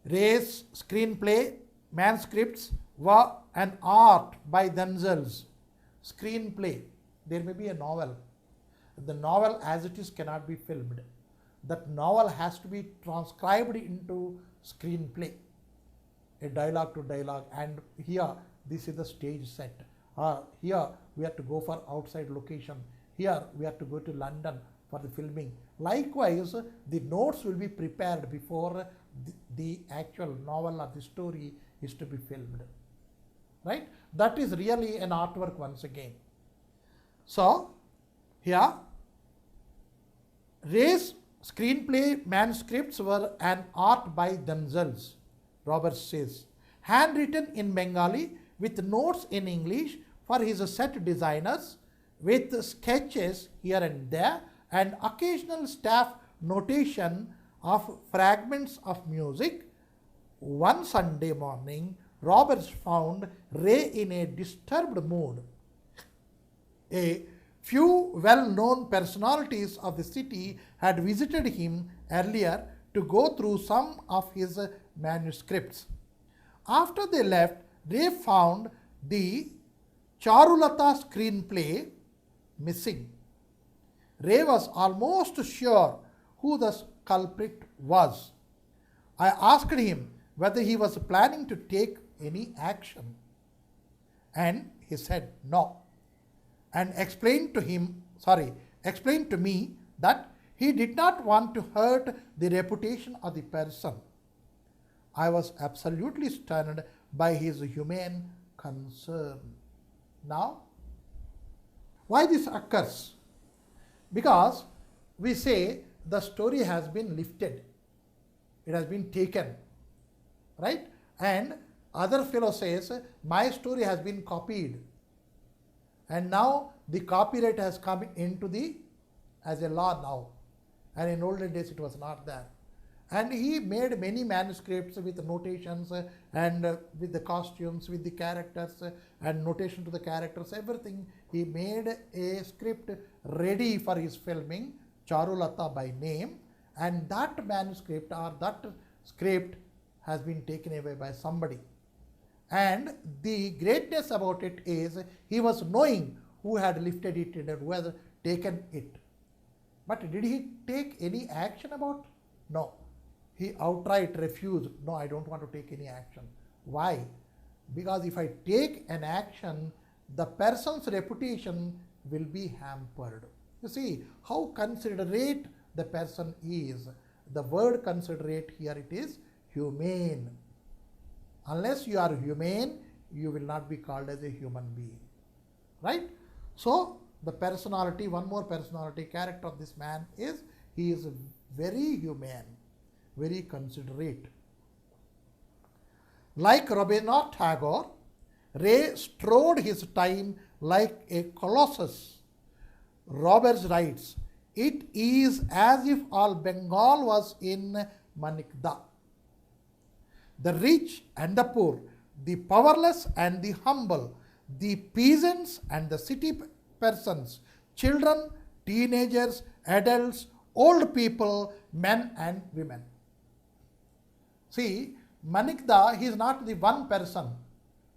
Ray's screenplay manuscripts were an art by themselves. Screenplay, there may be a novel. The novel as it is cannot be filmed. That novel has to be transcribed into screenplay, a dialogue to dialogue, and here this is the stage set. Here we have to go for outside location. Here we have to go to London for the filming. Likewise, the notes will be prepared before the actual novel or the story is to be filmed. Right? That is really an artwork once again. So, here, Ray's screenplay manuscripts were an art by themselves, Roberts says. Handwritten in Bengali with notes in English for his set designers, with sketches here and there, and occasional staff notation of fragments of music. One Sunday morning, Roberts found Ray in a disturbed mood. A few well-known personalities of the city had visited him earlier to go through some of his manuscripts. After they left, Ray found the Charulata screenplay missing. Ray was almost sure who the culprit was. I asked him whether he was planning to take any action, and he said no, and explained to me that he did not want to hurt the reputation of the person. I was absolutely stunned by his humane concern. Now, why this occurs? Because we say the story has been lifted, it has been taken, right? And other fellow says, my story has been copied, and now the copyright has come into the as a law now, and in olden days it was not there. And he made many manuscripts with notations and with the costumes, with the characters and notation to the characters, everything. He made a script ready for his filming, Charulata by name, and that manuscript or that script has been taken away by somebody. And the greatness about it is he was knowing who had lifted it and who had taken it. But did he take any action about? No. He outright refused. No, I don't want to take any action. Why? Because if I take an action, the person's reputation will be hampered. You see how considerate the person is. The word considerate here, it is humane. Unless you are humane, you will not be called as a human being. Right? So, the personality, one more personality, character of this man is, he is very humane, very considerate. Like Rabindranath Tagore, Ray strode his time like a colossus. Roberts writes, it is as if all Bengal was in Manikda. The rich and the poor, the powerless and the humble, the peasants and the city persons, children, teenagers, adults, old people, men and women. See, Manikda, he is not the one person,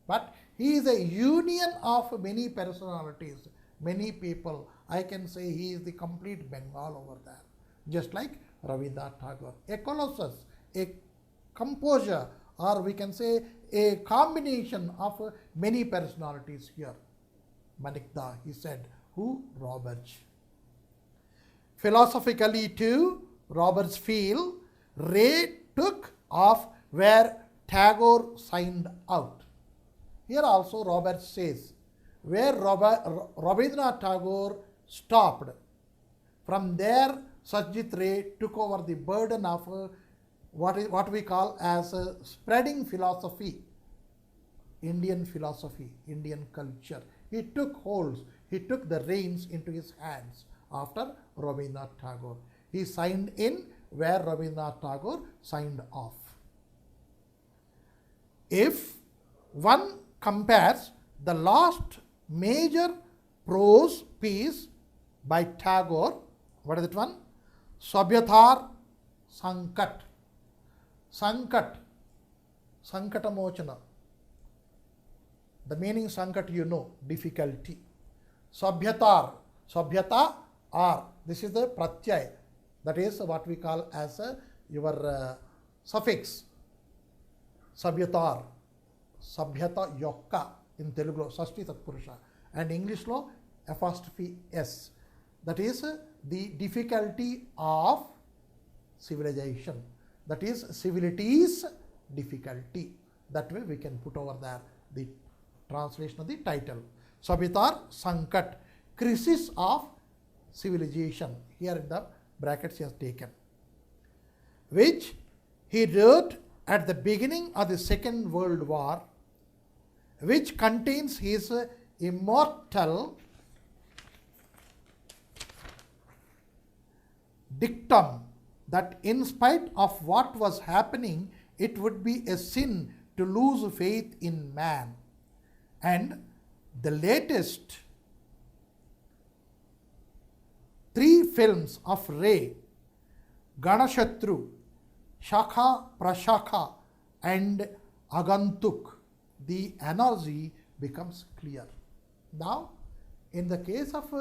but he is a union of many personalities, many people. I can say he is the complete Bengal over there, just like Rabindranath Tagore, a colossus, a composure, or we can say a combination of many personalities here. Manikda, he said, who? Roberts. Philosophically too, Roberts feel Ray took off where Tagore signed out. Here also Roberts says, where Rabindranath Tagore stopped, from there Satyajit Ray took over the burden of what we call as spreading philosophy, Indian culture. He took holds, he took the reins into his hands after Rabindranath Tagore. He signed in where Rabindranath Tagore signed off. If one compares the last major prose piece by Tagore, what is that one? Sabyathar Sankat. Sankat, Sankatamochana. The meaning Sankat you know, difficulty. Sabhyatar, Sabhyata R. This is the pratyay. That is what we call as your suffix. Sabhyatar, Sabhyata Yokka in Telugu, Sashti Tatpurusha. And English law, apostrophe S. That is the difficulty of civilization. That is civility's difficulty. That way we can put over there the translation of the title. Sabhitar Sankat, crisis of civilization. Here in the brackets he has taken. Which he wrote at the beginning of the Second World War, which contains his immortal dictum that in spite of what was happening, it would be a sin to lose faith in man. And the latest 3 films of Ray, Ganashatru, Shakha Prashakha and Agantuk, the analogy becomes clear. Now, in the case of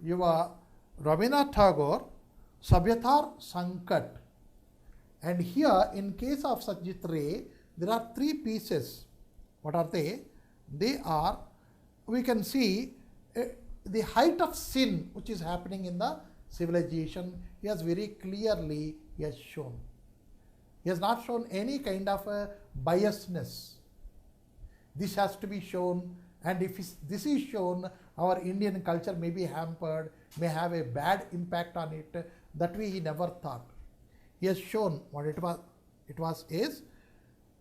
your Rabindranath Tagore, Sabyathar Sankat, and here in case of Satyajit Ray, there are 3 pieces. What are they? They are, we can see the height of sin which is happening in the civilization. He has very clearly he has shown. He has not shown any kind of a biasness. This has to be shown, and if this is shown, our Indian culture may be hampered, may have a bad impact on it. That way he never thought. He has shown what it was is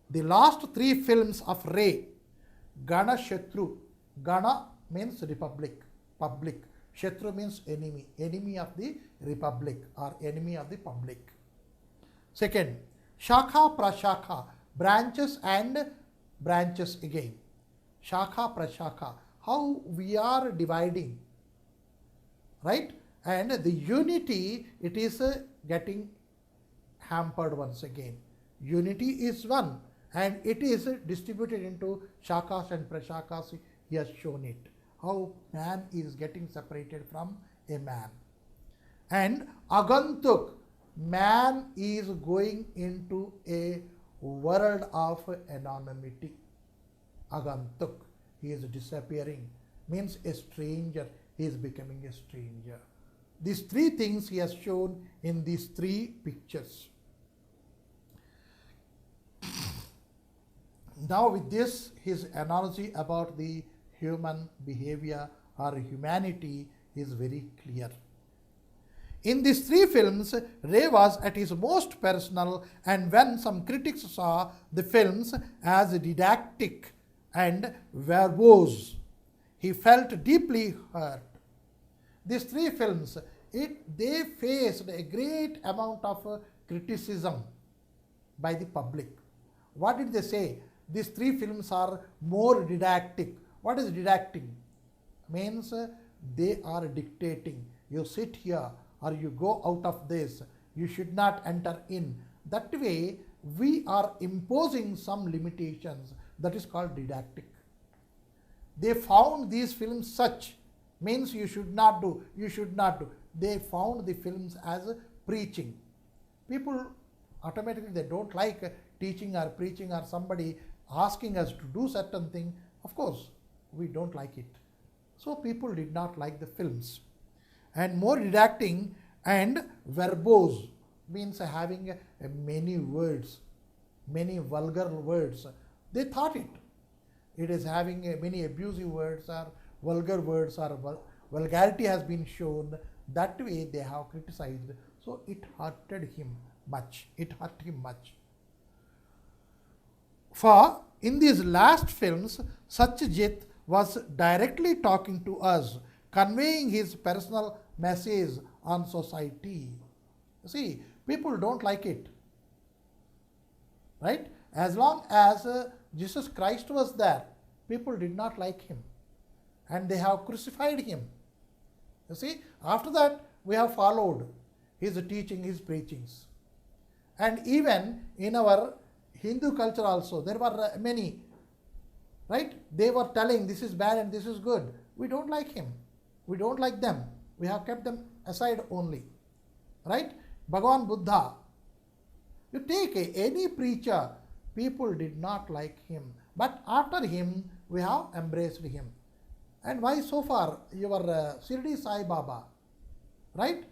the last 3 films of Ray, Gana Shatru. Gana means republic, public. Shatru means enemy, enemy of the republic or enemy of the public. Second, Shakha Prashakha, branches and branches again. Shakha Prashakha, how we are dividing, right? And the unity, it is getting hampered once again. Unity is one and it is distributed into shakas and prashakas. He has shown it. How man is getting separated from a man. And Agantuk, man is going into a world of anonymity. Agantuk, he is disappearing, means a stranger, he is becoming a stranger. These 3 things he has shown in these 3 pictures. Now with this, his analogy about the human behavior or humanity is very clear. In these 3 films, Ray was at his most personal, and when some critics saw the films as didactic and verbose, he felt deeply hurt. These 3 films, they faced a great amount of criticism by the public. What did they say? These 3 films are more didactic. What is didactic? Means they are dictating. You sit here or you go out of this. You should not enter in. That way, we are imposing some limitations. That is called didactic. They found these films such, means you should not do, you should not do. They found the films as preaching. People automatically, they don't like teaching or preaching or somebody asking us to do certain thing. Of course, we don't like it. So people did not like the films. And more didacting and verbose means having many words, many vulgar words. They thought it is having many abusive words or vulgar words or vulgarity has been shown. That way they have criticized. So it hurted him much. It hurt him much. For in these last films, Satyajit was directly talking to us, conveying his personal message on society. See, people don't like it, right? As long as Jesus Christ was there, people did not like him and they have crucified him. You see, after that, we have followed his teaching, his preachings. And even in our Hindu culture also, there were many, right? They were telling this is bad and this is good. We don't like him. We don't like them. We have kept them aside only, right? Bhagavan Buddha, you take any preacher, people did not like him. But after him, we have embraced him. And why so far? Your Shirdi Sai Baba, right?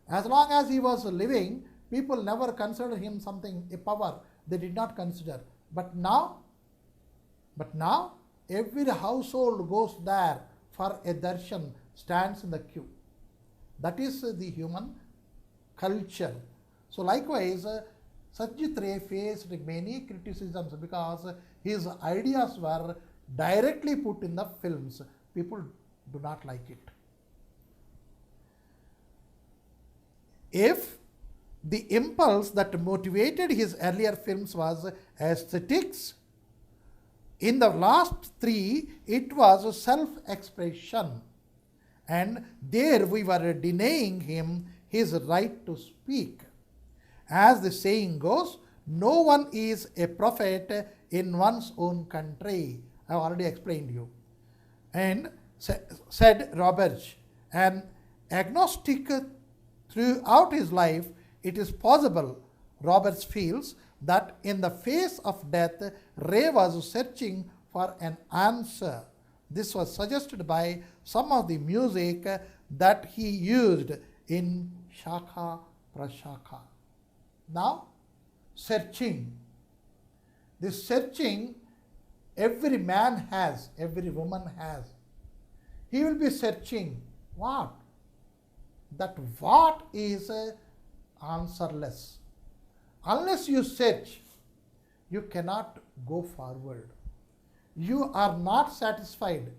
As long as he was living, people never considered him something, a power. They did not consider. But now, every household goes there for a darshan, stands in the queue. That is the human culture. So likewise, Satyajit Ray faced many criticisms because his ideas were directly put in the films. People do not like it. If the impulse that motivated his earlier films was aesthetics, in the last three, it was self-expression. And there we were denying him his right to speak. As the saying goes, no one is a prophet in one's own country. I have already explained you. And said Roberge, an agnostic throughout his life, it is possible, Roberts feels, that in the face of death, Ray was searching for an answer. This was suggested by some of the music that he used in Shakha Prashakha. Now, searching. This searching every man has, every woman has. He will be searching what? That what is answerless. Unless you search, you cannot go forward. You are not satisfied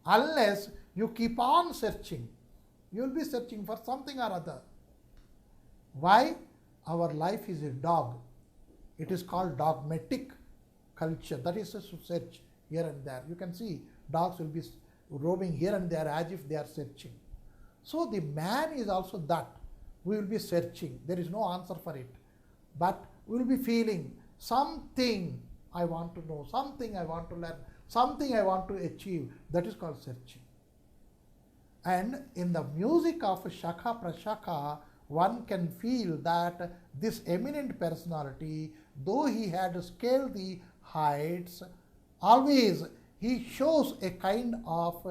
unless you keep on searching. You will be searching for something or other. Why? Our life is a dog. It is called dogmatic culture. That is to search here and there. You can see dogs will be roaming here and there as if they are searching. So the man is also that. We will be searching. There is no answer for it. But we will be feeling something I want to know, something I want to learn, something I want to achieve. That is called searching. And in the music of Shakha Prashakha, one can feel that this eminent personality, though he had scaled the heights, always he shows a kind of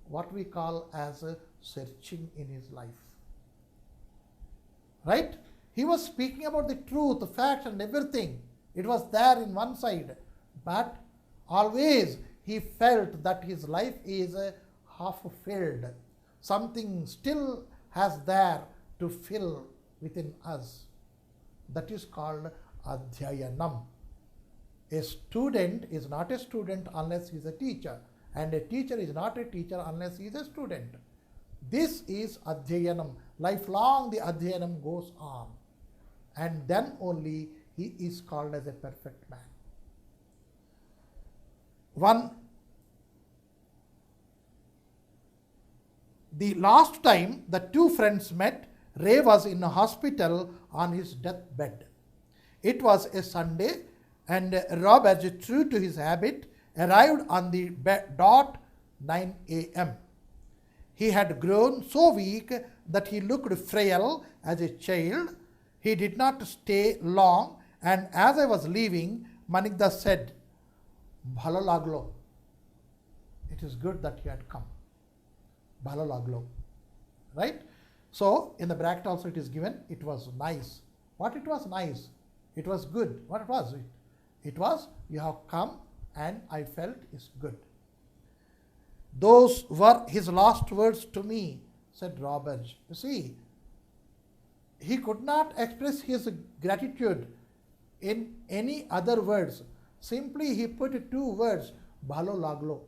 what we call as searching in his life. Right? He was speaking about the truth, the facts and everything. It was there in one side. But always he felt that his life is half filled. Something still has there to fill within us. That is called Adhyayanam. A student is not a student unless he is a teacher. And a teacher is not a teacher unless he is a student. This is Adhyayanam. Lifelong the Adhyayanam goes on. And then only he is called as a perfect man. The last time the two friends met, Ray was in a hospital on his deathbed. It was a Sunday, and Robert, true to his habit, arrived on the dot 9 a.m. He had grown so weak that he looked frail as a child. He did not stay long, and as I was leaving, Manikda said, "Bhalo laglo." It is good that you had come. Bhalo laglo. Right? So, in the bracket also it is given, it was nice. What it was nice? It was good. What it was? It was, you have come and I felt is good. Those were his last words to me, said Robert. You see, he could not express his gratitude in any other words. Simply he put two words, Bhalo Laglo.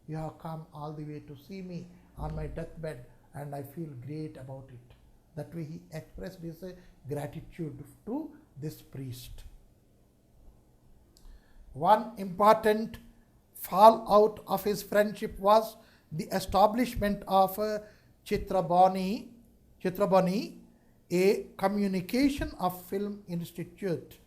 You have come all the way to see me on my deathbed and I feel great about it. That way he expressed his gratitude to this priest. One important fallout of his friendship was the establishment of Chitrabani, a communication of film institute.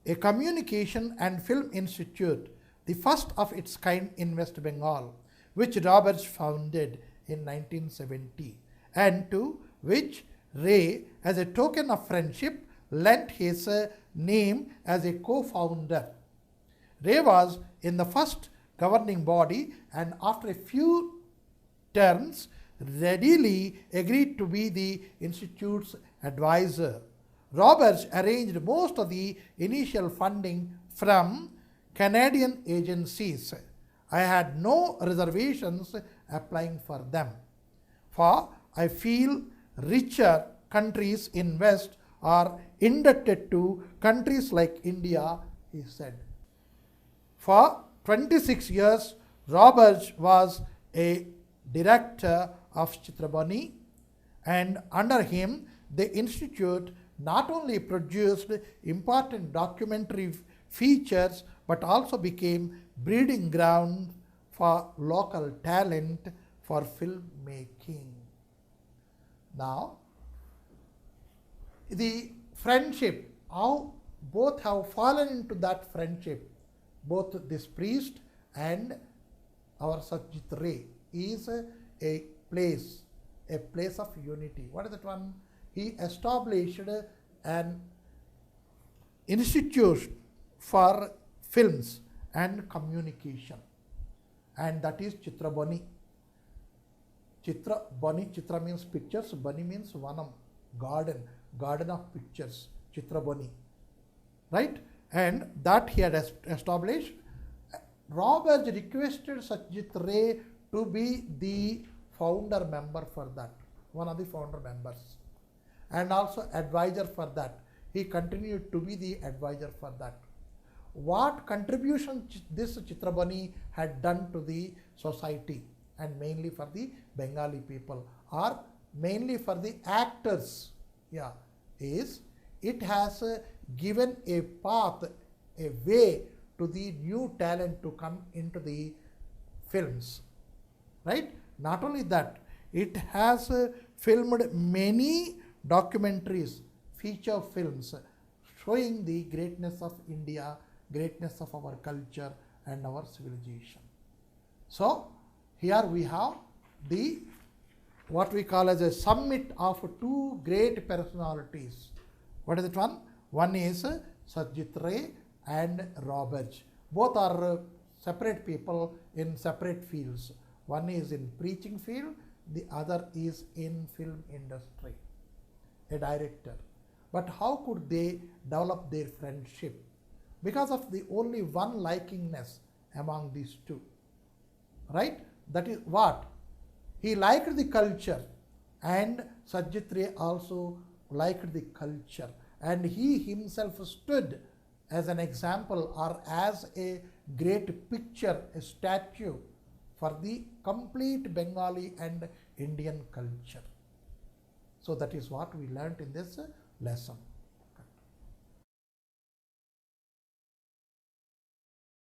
A communication and film institute, the first of its kind in West Bengal, which Roberts founded in 1970, and to which Ray, as a token of friendship, lent his name as a co-founder. Ray was in the first governing body and after a few terms readily agreed to be the institute's advisor. Roberts arranged most of the initial funding from Canadian agencies. I had no reservations applying for them, for I feel richer countries in West are indebted to countries like India, he said. For 26 years, Roberts was a director of Chitrabani, and under him, the institute not only produced important documentary features but also became breeding ground for local talent for filmmaking. Now, the friendship, how both have fallen into that friendship, both this priest and our Satyajit Ray, is a place of unity. What is that one? He established an institute for films and communication, and that is Chitrabani. Chitra means pictures, Bani means vanam, garden of pictures, Chitrabani, right? And that he had established. Roberts requested Satyajit Ray to be the founder member for that, one of the founder members, and also advisor for that. He continued to be the advisor for that. What contribution this Chitrabani had done to the society, and mainly for the Bengali people, or mainly for the actors, is it has given a path, a way to the new talent to come into the films, right? Not only that, it has filmed many documentaries, feature films, showing the greatness of India, greatness of our culture and our civilization. So here we have the what we call as a summit of two great personalities. What is it one? One is Satyajit Ray and Roberts. Both are separate people in separate fields. One is in preaching field, the other is in film industry, a director. But how could they develop their friendship? Because of the only one likingness among these two, right? That is what? He liked the culture, and Satyajit Ray also liked the culture, and he himself stood as an example or as a great picture, a statue for the complete Bengali and Indian culture. So that is what we learnt in this lesson.